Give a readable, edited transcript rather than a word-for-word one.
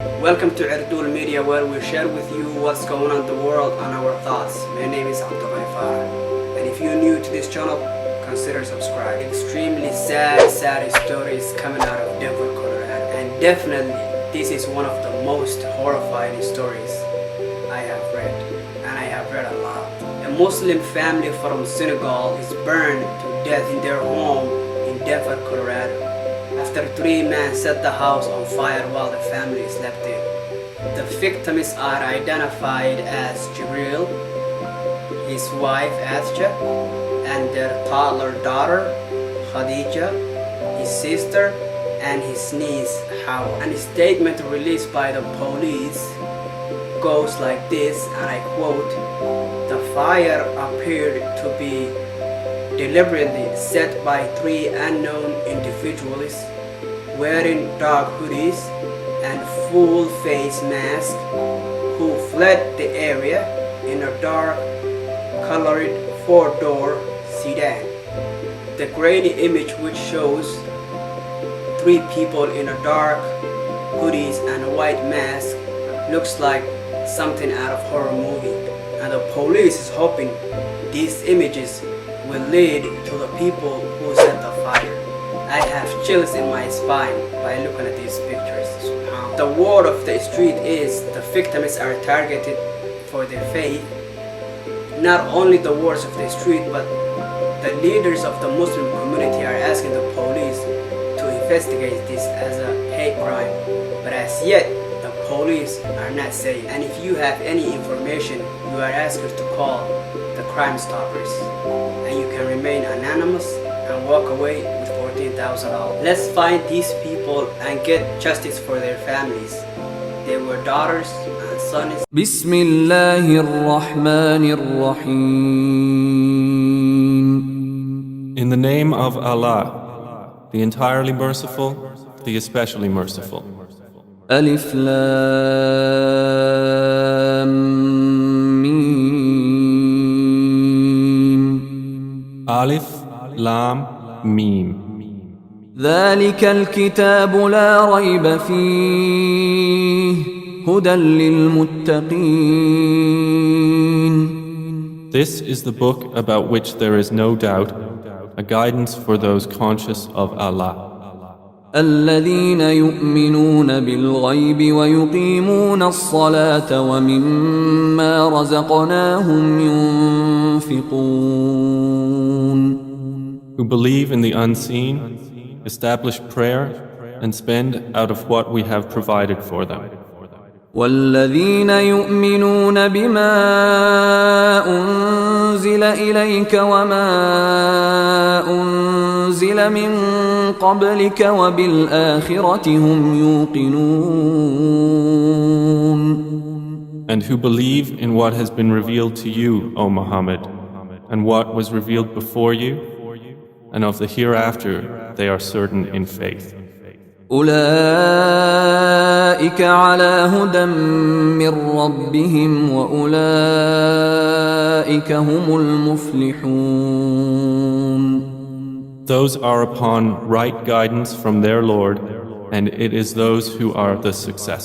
Welcome to Erdul Media, where we share with you what's going on in the world and our thoughts. My name is Abdullah Farah, and if you're new to this channel, consider subscribing. Extremely sad stories coming out of Denver, Colorado, and definitely this is one of the most horrifying stories I have read, and I have read a lot. A Muslim family from Senegal is burned to death in their home in Denver, Colorado, after 3 men set the house on fire while the family slept in. The victims are identified as Jibril, his wife Athja, and their toddler daughter Khadija, his sister, and his niece Hawa. And a statement released by the police goes like this, and I quote, "The fire appeared to be deliberately set by 3 unknown individuals wearing dark hoodies and full face masks who fled the area in a dark colored 4-door sedan." The grainy image, which shows 3 people in a dark hoodies and a white mask, looks like something out of horror movie, and the police is hoping these images will lead to the people who set the fire. I have chills in my spine by looking at these pictures. The word of the street is the victims are targeted for their faith. Not only the words of the street, but the leaders of the Muslim community are asking the police to investigate this as a hate crime. But as yet, the police are not saying. And if you have any information, you are asked to call the Crime Stoppers, and you can remain anonymous and walk away with $14,000. Let's find these people and get justice for their families. They were daughters and sons. Bismillahir-Rahmanir-Rahim. In the name of Allah, the entirely merciful, the especially merciful. Alif Lam Mim. Alif Lam Mim. ذلك الكتاب لا ريب فيه هدى للمتقين. This is the book about which there is no doubt, a guidance for those conscious of Allah. الذين يؤمنون بالغيب ويقيمون الصلاة ومما رزقناهم ينفقون. Who believe in the unseen, establish prayer, and spend out of what we have provided for them. والذين يؤمنون بما أنزل إليك وما أنزل من قبلك وبالآخرة هم يوقنون. And who believe in what has been revealed to you, O Muhammad, and what was revealed before you, and of the hereafter they are certain in faith. أولئك على هدى من ربهم وأولئك هم المفلحون. Those are upon right guidance from their Lord, and it is those who are the successful.